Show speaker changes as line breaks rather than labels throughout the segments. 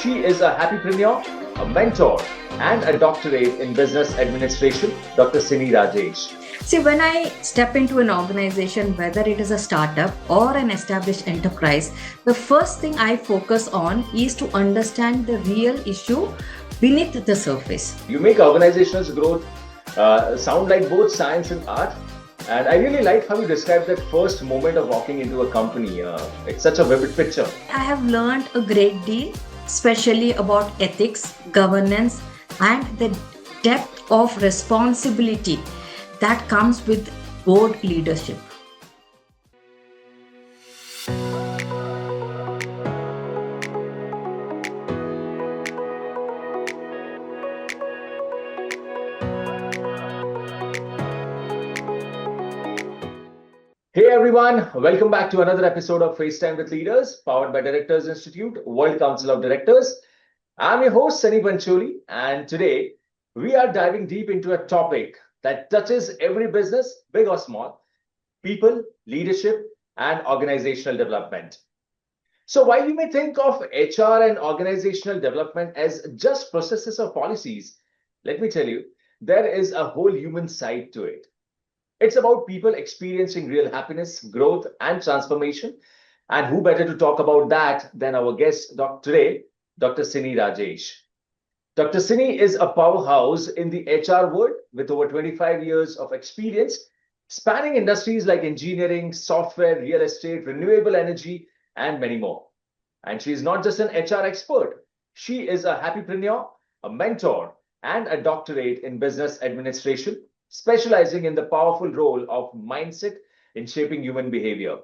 She is a happypreneur, a mentor, and a doctorate in business administration, Dr. Sini Rajesh.
See, when I step into an organization, whether it is a startup or an established enterprise, the first thing I focus on is to understand the real issue beneath the surface.
You make organizational growth sound like both science and art. And I really like how you described that first moment of walking into a company. It's such a vivid picture.
I have learned a great deal, especially about ethics, governance, and the depth of responsibility that comes with board leadership.
Hey everyone, welcome back to another episode of FaceTime with Leaders, powered by Directors Institute, World Council of Directors. I'm your host, Sunny Pancholi, and today we are diving deep into a topic that touches every business, big or small: people, leadership, and organizational development. So while you may think of HR and organizational development as just processes or policies, let me tell you, there is a whole human side to it. It's about people experiencing real happiness, growth, and transformation. And who better to talk about that than our guest today, Dr. Sini Rajesh. Dr. Sini is a powerhouse in the HR world with over 25 years of experience, spanning industries like engineering, software, real estate, renewable energy, and many more. And she is not just an HR expert, she is a happypreneur, a mentor, and a doctorate in business administration, specializing in the powerful role of mindset in shaping human behavior.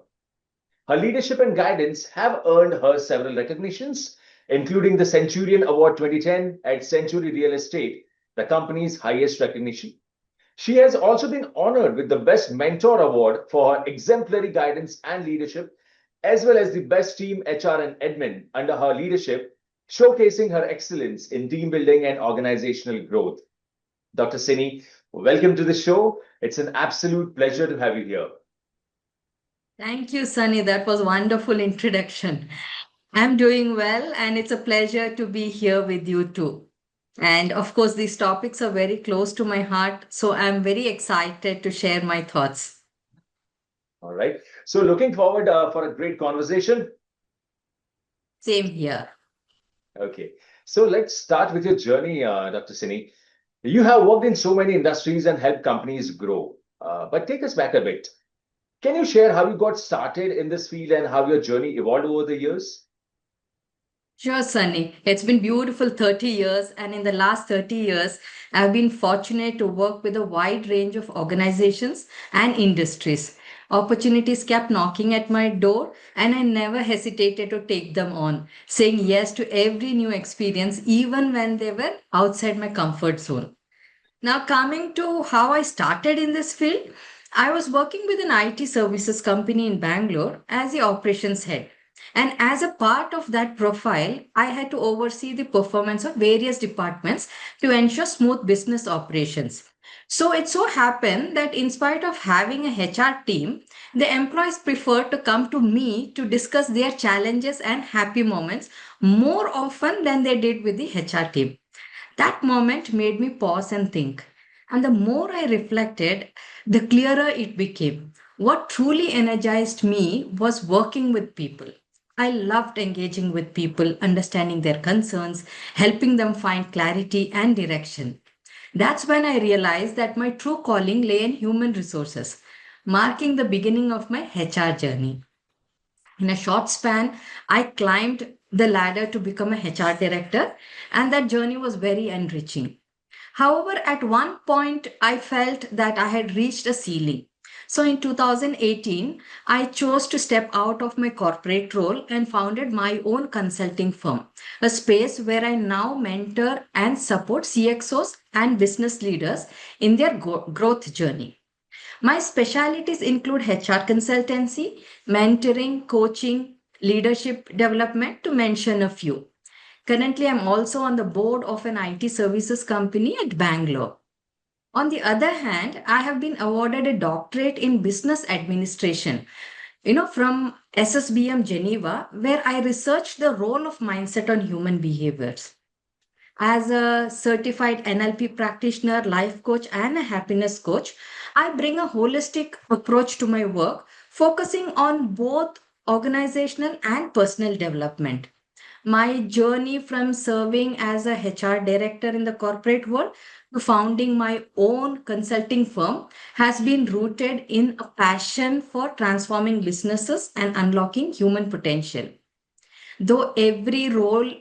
Her leadership and guidance have earned her several recognitions, including the Centurion Award 2010 at Century Real Estate, the company's highest recognition. She has also been honored with the Best Mentor Award for her exemplary guidance and leadership, as well as the Best Team HR and Admin under her leadership, showcasing her excellence in team building and organizational growth. Dr. Sini, welcome to the show. It's an absolute pleasure to have you here.
Thank you, Sunny. That was a wonderful introduction. I'm doing well, and it's a pleasure to be here with you too. And of course, these topics are very close to my heart, so I'm very excited to share my thoughts.
All right. So, looking forward for a great conversation.
Same here.
Okay. So, let's start with your journey, Dr. Sini. You have worked in so many industries and helped companies grow. But take us back a bit. Can you share how you got started in this field and how your journey evolved over the years?
Sure, Sunny. It's been beautiful 30 years, and in the last 30 years, I've been fortunate to work with a wide range of organizations and industries. Opportunities kept knocking at my door, and I never hesitated to take them on, saying yes to every new experience, even when they were outside my comfort zone. Now, coming to how I started in this field, I was working with an IT services company in Bangalore as the operations head. And as a part of that profile, I had to oversee the performance of various departments to ensure smooth business operations. So it so happened that in spite of having a HR team, the employees preferred to come to me to discuss their challenges and happy moments more often than they did with the HR team. That moment made me pause and think. And the more I reflected, the clearer it became. What truly energized me was working with people. I loved engaging with people, understanding their concerns, helping them find clarity and direction. That's when I realized that my true calling lay in human resources, marking the beginning of my HR journey. In a short span, I climbed the ladder to become a HR director, and that journey was very enriching. However, at one point, I felt that I had reached a ceiling. So in 2018, I chose to step out of my corporate role and founded my own consulting firm, a space where I now mentor and support CXOs and business leaders in their growth journey. My specialities include HR consultancy, mentoring, coaching, leadership development, to mention a few. Currently, I'm also on the board of an IT services company at Bangalore. On the other hand, I have been awarded a doctorate in business administration from SSBM Geneva, where I researched the role of mindset on human behaviors. As a certified NLP practitioner, life coach, and a happiness coach, I bring a holistic approach to my work, focusing on both organizational and personal development. My journey from serving as a HR director in the corporate world to founding my own consulting firm has been rooted in a passion for transforming businesses and unlocking human potential. Though every role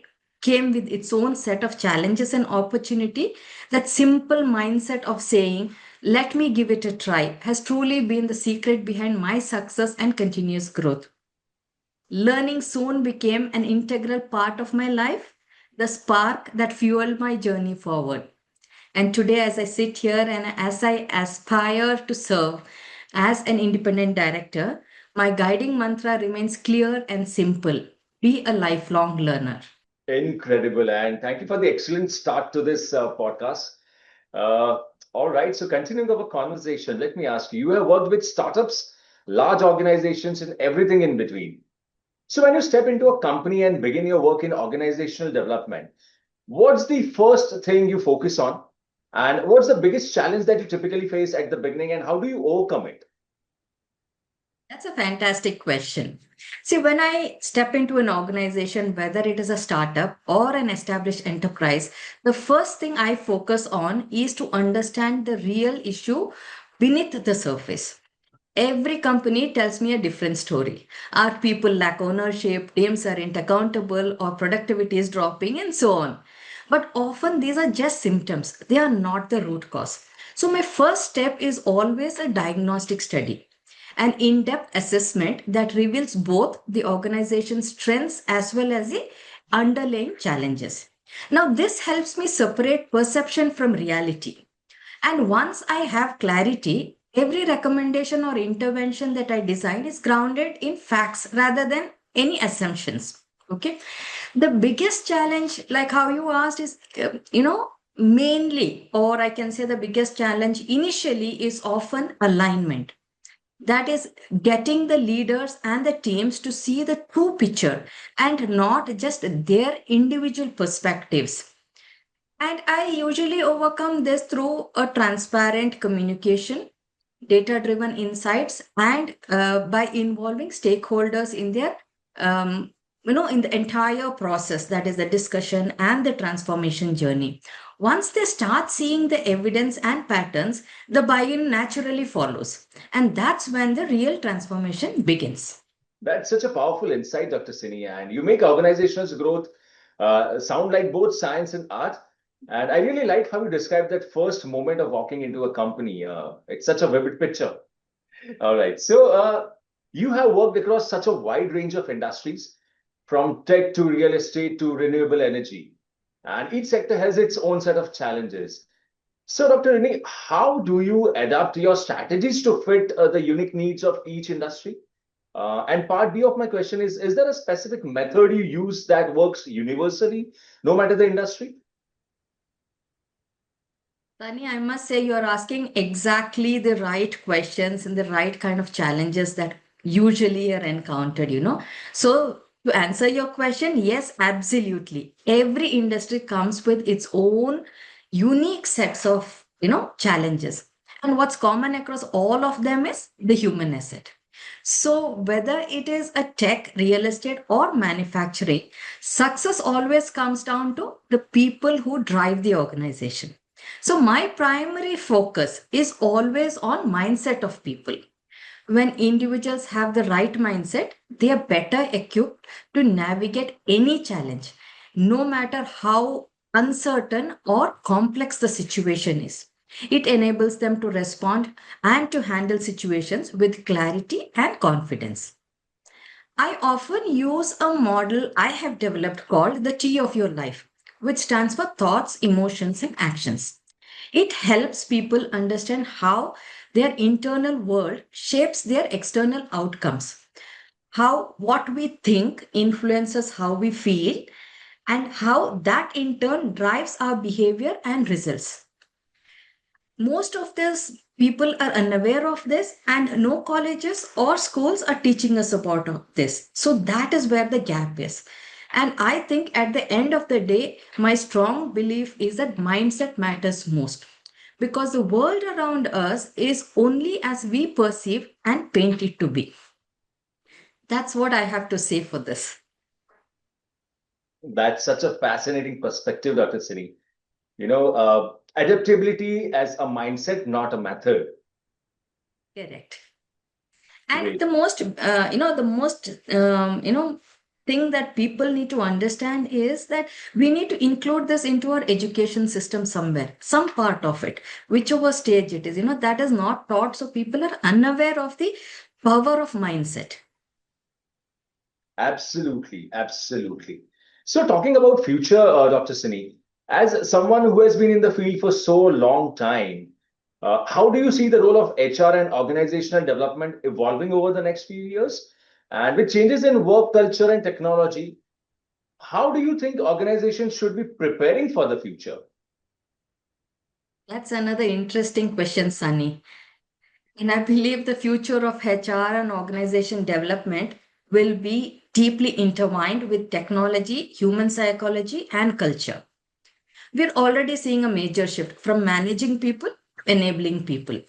came with its own set of challenges and opportunity, that simple mindset of saying, let me give it a try, has truly been the secret behind my success and continuous growth. Learning soon became an integral part of my life, the spark that fueled my journey forward. And today, as I sit here and as I aspire to serve as an independent director, my guiding mantra remains clear and simple: be a lifelong learner.
Incredible. And thank you for the excellent start to this podcast. Uh, all right. So, continuing our conversation, let me ask you, you have worked with startups, large organizations, and everything in between. So, when you step into a company and begin your work in organizational development, what's the first thing you focus on? And what's the biggest challenge that you typically face at the beginning, and how do you overcome it?
That's a fantastic question. See, when I step into an organization, whether it is a startup or an established enterprise, the first thing I focus on is to understand the real issue beneath the surface. Every company tells me a different story. Our people lack ownership, teams aren't accountable, or productivity is dropping, and so on. But often these are just symptoms, they are not the root cause. So, my first step is always a diagnostic study, an in depth assessment that reveals both the organization's strengths as well as the underlying challenges. Now, this helps me separate perception from reality. And once I have clarity, every recommendation or intervention that I design is grounded in facts rather than any assumptions. Okay. The biggest challenge, like how you asked, is, mainly, or I can say the biggest challenge initially is often alignment. That is getting the leaders and the teams to see the true picture and not just their individual perspectives. And I usually overcome this through a transparent communication, data driven insights, and by involving stakeholders in their, in the entire process, that is the discussion and the transformation journey. Once they start seeing the evidence and patterns, the buy in naturally follows. And that's when the real transformation begins.
That's such a powerful insight, Dr. Sini, and you make organizations' growth sound like both science and art. And I really like how you describe that first moment of walking into a company. It's such a vivid picture. All right. So, you have worked across such a wide range of industries, from tech to real estate to renewable energy. And each sector has its own set of challenges. So, Dr. Rini, how do you adapt your strategies to fit the unique needs of each industry? And part B of my question is there a specific method you use that works universally, no matter the industry?
Sunny, I must say you're asking exactly the right questions and the right kind of challenges that usually are encountered. So, to answer your question, yes, absolutely. Every industry comes with its own unique sets of, challenges. And what's common across all of them is the human asset. So, whether it is a tech, real estate, or manufacturing, success always comes down to the people who drive the organization. So, my primary focus is always on mindset of people. When individuals have the right mindset, they are better equipped to navigate any challenge, no matter how uncertain or complex the situation is. It enables them to respond and to handle situations with clarity and confidence. I often use a model I have developed called the T of your life, which stands for thoughts, emotions, and actions. It helps people understand how their internal world shapes their external outcomes, how what we think influences how we feel, and how that in turn drives our behavior and results. Most of these people are unaware of this, and no colleges or schools are teaching us about this. So that is where the gap is. And I think at the end of the day, my strong belief is that mindset matters most, because the world around us is only as we perceive and paint it to be. That's what I have to say for this.
That's such a fascinating perspective, Dr. Sini. Adaptability as a mindset, not a method.
Correct. And
Great.
the most thing that people need to understand is that we need to include this into our education system somewhere, some part of it, whichever stage it is. That is not taught, so people are unaware of the power of mindset.
Absolutely, absolutely. So, talking about future, Dr. Sini, as someone who has been in the field for so long time, how do you see the role of HR and organizational development evolving over the next few years? And with changes in work culture and technology, how do you think organizations should be preparing for the future?
That's another interesting question, Sunny. And I believe the future of HR and organization development will be deeply intertwined with technology, human psychology, and culture. We're already seeing a major shift from managing people to enabling people.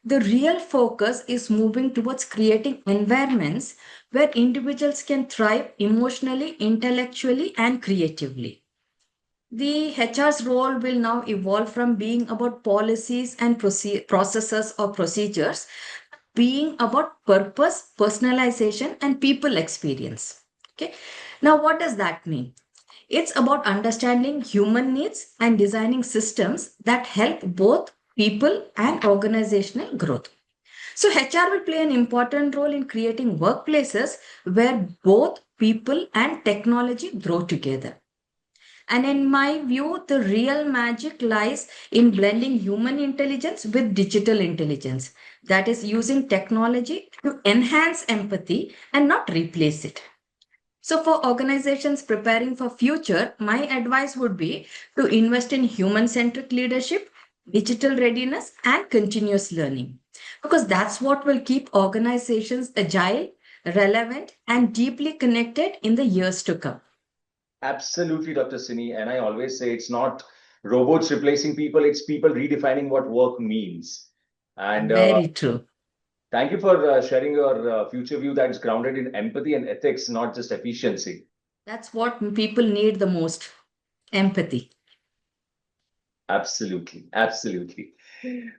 The real focus is moving towards creating environments where individuals can thrive emotionally, intellectually, and creatively. The HR's role will now evolve from being about policies and processes or procedures, being about purpose, personalization, and people experience. Okay. Now, what does that mean? It's about understanding human needs and designing systems that help both people and organizational growth. So, HR will play an important role in creating workplaces where both people and technology grow together. And in my view, the real magic lies in blending human intelligence with digital intelligence. That is, using technology to enhance empathy and not replace it. So, for organizations preparing for future, my advice would be to invest in human-centric leadership, digital readiness, and continuous learning, because that's what will keep organizations agile, relevant, and deeply connected in the years to come.
Absolutely, Dr. Sini. And I always say it's not robots replacing people, it's people redefining what work means. And
Very true.
thank you for sharing your future view that's grounded in empathy and ethics, not just efficiency.
That's what people need the most, empathy.
Absolutely, absolutely.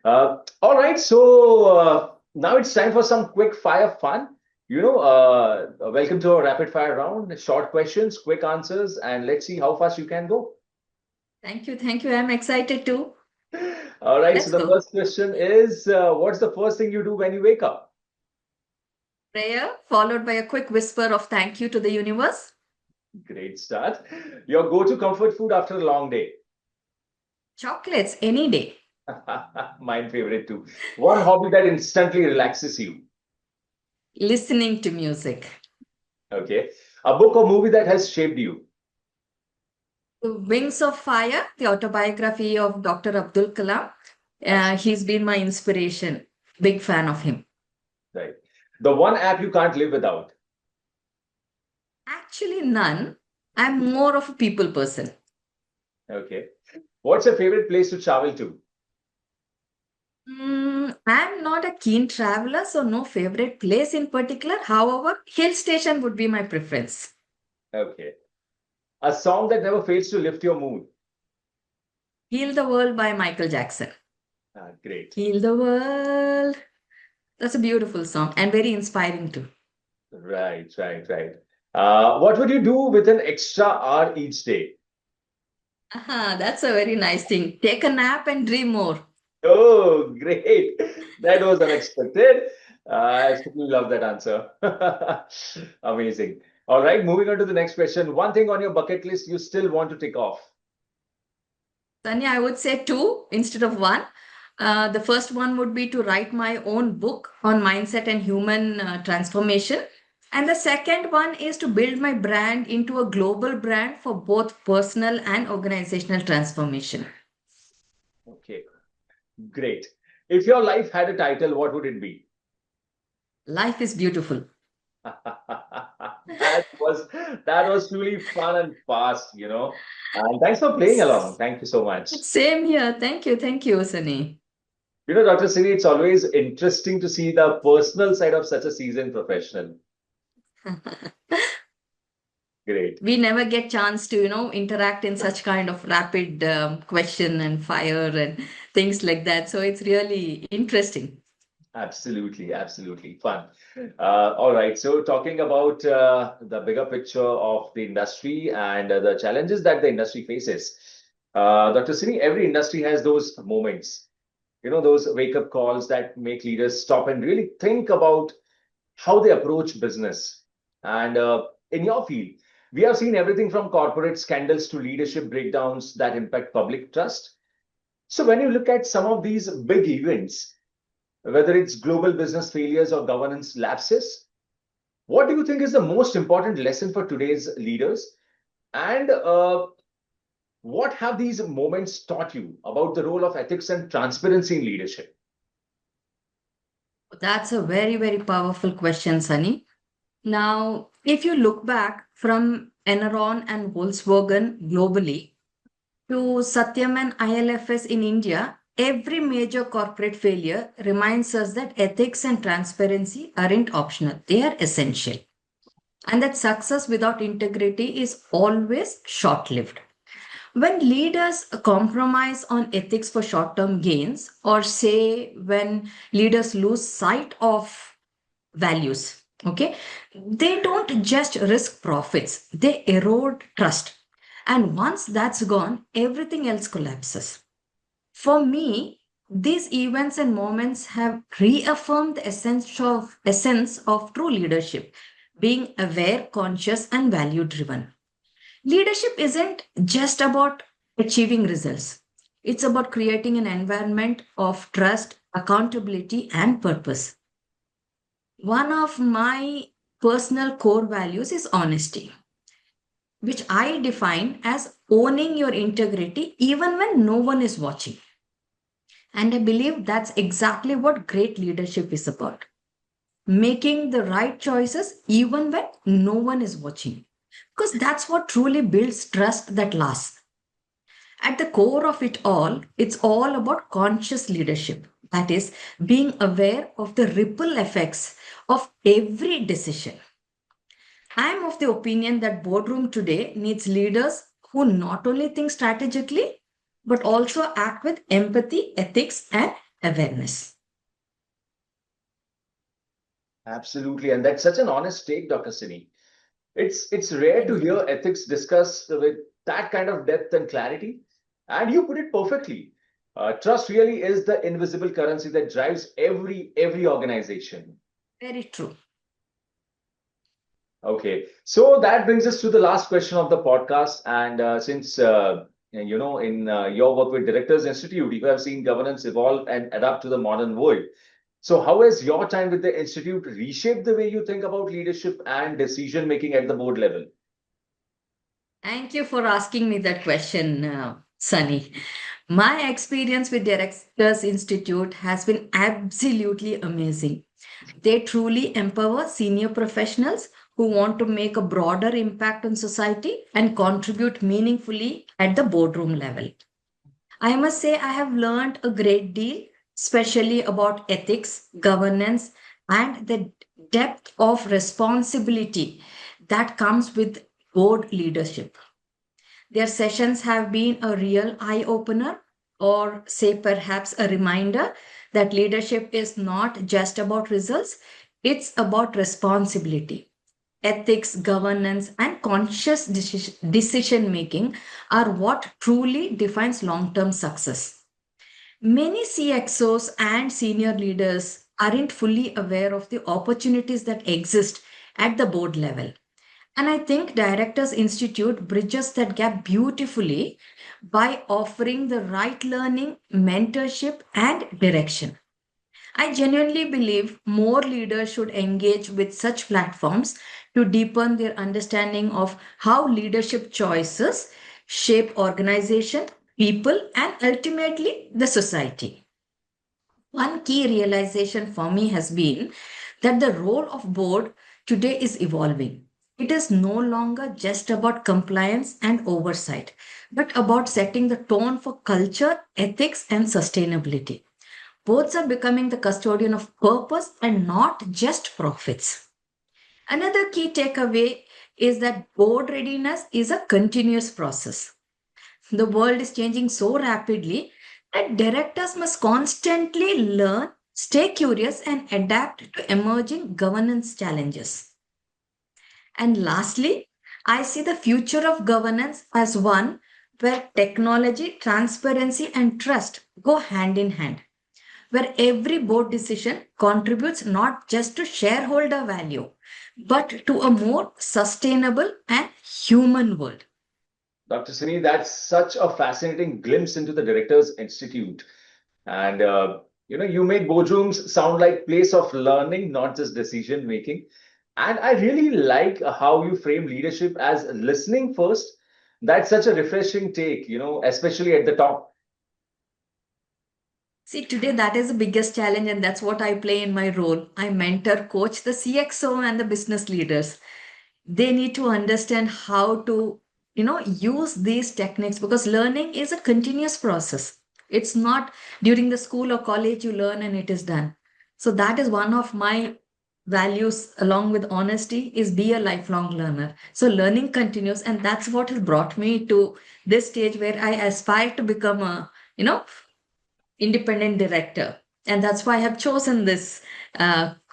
All right, so now it's time for some quick fire fun. Welcome to our rapid fire round. Short questions, quick answers, and let's see how fast you can go.
Thank you. Thank you. I'm excited too.
All right, so
Let's
the
go.
first question is what's the first thing you do when you wake up?
Prayer followed by a quick whisper of thank you to the universe.
Great start. Your go-to comfort food after a long day.
Chocolates any day.
Mine favorite too. One hobby that instantly relaxes you.
Listening to music.
Okay. A book or movie that has shaped you.
The Wings of Fire, the autobiography of Dr. Abdul Kalam.
Absolutely
He's been my inspiration. Big fan of him.
right. The one app you can't live without.
Actually, none. I'm more of a people person.
Okay. What's your favorite place to travel to?
I'm not a keen traveler, so no favorite place in particular. However, hill station would be my preference.
Okay. A song that never fails to lift your mood.
Heal the World by Michael Jackson.
Great.
Heal the World. That's a beautiful song and very inspiring too.
Right, right, right. What would you do with an extra hour each day?
Aha, that's a very nice thing. Take a nap and dream more.
Oh, great. That was unexpected. I absolutely love that answer. Amazing. All right, moving on to the next question. One thing on your bucket list you still want to tick off.
Tanya, I would say two instead of one. The first one would be to write my own book on mindset and human transformation. And the second one is to build my brand into a global brand for both personal and organizational transformation.
Okay. Great. If your life had a title, what would it be?
Life is beautiful.
That was truly fun and fast. And thanks for playing along. Thank you so much.
Same here. Thank you, Sunny.
Dr. Sini, it's always interesting to see the personal side of such a seasoned professional. Great.
We never get chance to interact in such kind of rapid question and fire and things like that, so it's really interesting.
Absolutely, absolutely. Fun. All right. So, talking about the bigger picture of the industry and the challenges that the industry faces, Dr. Sini, every industry has those moments, those wake up calls that make leaders stop and really think about how they approach business. And in your field, we have seen everything from corporate scandals to leadership breakdowns that impact public trust. So, when you look at some of these big events, whether it's global business failures or governance lapses, what do you think is the most important lesson for today's leaders? And what have these moments taught you about the role of ethics and transparency in leadership?
That's a very, very powerful question, Sunny. Now, if you look back from Enron and Volkswagen globally to Satyam and ILFS in India, every major corporate failure reminds us that ethics and transparency aren't optional, they are essential. And that success without integrity is always short lived. When leaders compromise on ethics for short term gains, or say when leaders lose sight of values, okay, they don't just risk profits, they erode trust. And once that's gone, everything else collapses. For me, these events and moments have reaffirmed the essence of true leadership, being aware, conscious, and value driven. Leadership isn't just about achieving results. It's about creating an environment of trust, accountability, and purpose. One of my personal core values is honesty, which I define as owning your integrity even when no one is watching. And I believe that's exactly what great leadership is about, making the right choices even when no one is watching. Because that's what truly builds trust that lasts. At the core of it all, it's all about conscious leadership. That is, being aware of the ripple effects of every decision. I'm of the opinion that boardroom today needs leaders who not only think strategically, but also act with empathy, ethics, and awareness.
Absolutely. And that's such an honest take, Dr. Sini. It's rare to
Thank you.
hear ethics discussed with that kind of depth and clarity. And you put it perfectly. Trust really is the invisible currency that drives every organization.
Very true.
Okay, so that brings us to the last question of the podcast. And since in your work with Directors Institute, you have seen governance evolve and adapt to the modern world. So, how has your time with the institute reshaped the way you think about leadership and decision making at the board level?
Thank you for asking me that question, Sunny. My experience with Directors Institute has been absolutely amazing. They truly empower senior professionals who want to make a broader impact on society and contribute meaningfully at the boardroom level. I must say, I have learned a great deal, especially about ethics, governance, and the depth of responsibility that comes with board leadership. Their sessions have been a real eye opener, or say perhaps a reminder that leadership is not just about results, it's about responsibility. Ethics, governance, and conscious decision making are what truly defines long term success. Many CXOs and senior leaders aren't fully aware of the opportunities that exist at the board level. And I think Directors Institute bridges that gap beautifully by offering the right learning, mentorship, and direction. I genuinely believe more leaders should engage with such platforms to deepen their understanding of how leadership choices shape organization, people, and ultimately the society. One key realization for me has been that the role of board today is evolving. It is no longer just about compliance and oversight, but about setting the tone for culture, ethics, and sustainability. Boards are becoming the custodian of purpose and not just profits. Another key takeaway is that board readiness is a continuous process. The world is changing so rapidly that directors must constantly learn, stay curious, and adapt to emerging governance challenges. And lastly, I see the future of governance as one where technology, transparency, and trust go hand in hand, where every board decision contributes not just to shareholder value, but to a more sustainable and human world.
Dr. Sini, that's such a fascinating glimpse into the Directors Institute. And you made boardrooms sound like place of learning, not just decision making. And I really like how you frame leadership as listening first. That's such a refreshing take, especially at the top.
See, today that is the biggest challenge, and that's what I play in my role. I mentor, coach the CXO and the business leaders. They need to understand how to, use these techniques because learning is a continuous process. It's not during the school or college you learn and it is done. So that is one of my values along with honesty is be a lifelong learner. So learning continues, and that's what has brought me to this stage where I aspire to become a, independent director, and that's why I have chosen this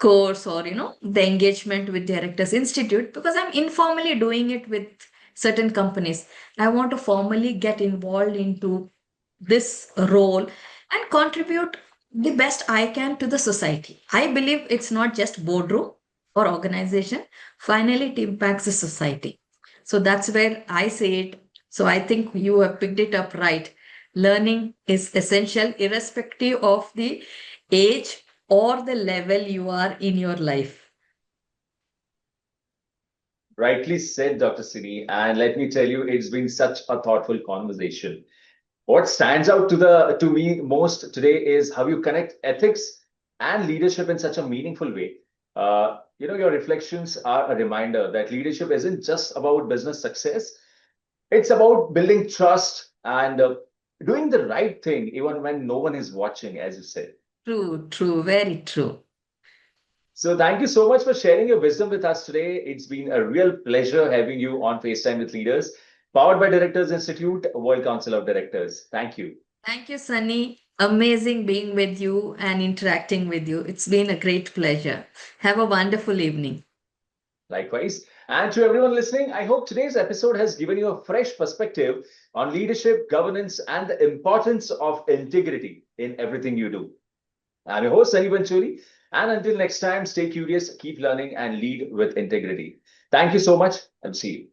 course or the engagement with directors institute, because I'm informally doing it with certain companies. I want to formally get involved into this role and contribute the best I can to the society. I believe it's not just boardroom or organization, finally it impacts the society. So that's where I say it. So I think you have picked it up right. Learning is essential irrespective of the age or the level you are in your life.
Rightly said, Dr. Sini. And let me tell you, it's been such a thoughtful conversation. What stands out to me most today is how you connect ethics and leadership in such a meaningful way. Your reflections are a reminder that leadership isn't just about business success. It's about building trust and doing the right thing even when no one is watching, as you said.
True, true, very true.
So thank you so much for sharing your wisdom with us today. It's been a real pleasure having you on FaceTime with Leaders, powered by Directors Institute, World Council of Directors. Thank you.
Thank you, Sunny. Amazing being with you and interacting with you. It's been a great pleasure. Have a wonderful evening.
Likewise. And to everyone listening, I hope today's episode has given you a fresh perspective on leadership, governance, and the importance of integrity in everything you do. I'm your host, Sunny Bancholi. And until next time, stay curious, keep learning, and lead with integrity. Thank you so much, and see you.